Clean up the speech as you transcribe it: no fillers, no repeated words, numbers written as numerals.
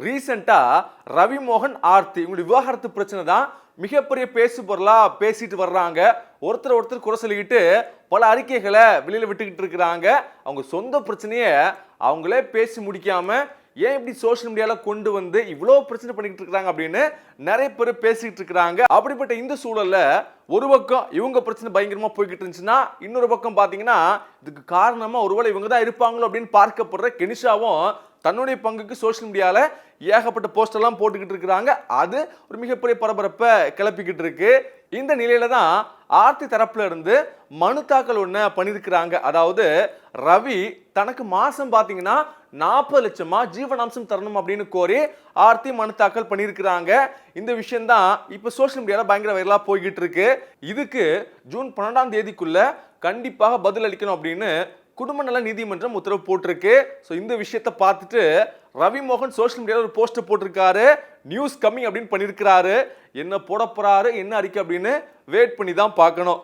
ரீசெண்டா ரவி மோகன் ஆர்த்தி இவங்களுடைய விவாகரத்து பிரச்சனை தான் மிகப்பெரிய பேசு பொருளா பேசிட்டு வர்றாங்க. ஒருத்தர் குறை சொல்லிக்கிட்டு பல அறிக்கைகளை வெளியில விட்டுக்கிட்டு இருக்கிறாங்க. அவங்க சொந்த பிரச்சனையை அவங்களே பேசி முடிக்காம ஏன் இப்படி சோஷியல் மீடியால கொண்டு வந்து இவ்வளோ பிரச்சனை பண்ணிக்கிட்டு இருக்காங்க அப்படின்னு நிறைய பேர் பேசிக்கிட்டு இருக்கிறாங்க. அப்படிப்பட்ட இந்த சூழல்ல ஒரு பக்கம் இவங்க பிரச்சனை பயங்கரமா போய்கிட்டு இருந்துச்சுன்னா, இன்னொரு பக்கம் பாத்தீங்கன்னா இதுக்கு காரணமா ஒருவேளை இவங்க தான் இருப்பாங்களோ அப்படின்னு பார்க்கப்படுற கெனிஷாவும் தன்னுடைய பங்குக்கு சோஷியல் மீடியால ஏகப்பட்ட போஸ்ட் எல்லாம் போட்டுக்கிட்டு இருக்கிறாங்க. அது ஒரு மிகப்பெரிய பரபரப்பை கிளப்பிக்கிட்டு இருக்கு. இந்த நிலையில தான் ஆர்த்தி தரப்புல இருந்து மனு தாக்கல் ஒண்ணு பண்ணிருக்கிறாங்க. அதாவது ரவி தனக்கு மாசம் பாத்தீங்கன்னா 40 லட்சமா ஜீவனாம்சம் தரணும் அப்படின்னு கோரி ஆர்த்தி மனு தாக்கல் பண்ணியிருக்கிறாங்க. இந்த விஷயம் தான் இப்ப சோஷியல் மீடியால பயங்கர வைரலா போய்கிட்டு இருக்கு. இதுக்கு ஜூன் 12ஆம் தேதிக்குள்ள கண்டிப்பாக பதில் அளிக்கணும் அப்படின்னு குடும்ப நல நீதிமன்றம் உத்தரவு போட்டிருக்கு. ஸோ இந்த விஷயத்தை பார்த்துட்டு ரவி மோகன் சோஷியல் மீடியாவில் ஒரு போஸ்ட் போட்டிருக்காரு. நியூஸ் கம்மிங் அப்படின்னு பண்ணியிருக்கிறாரு. என்ன போட போறாரு, என்ன அறிக்கை அப்படின்னு வெயிட் பண்ணி தான் பார்க்கணும்.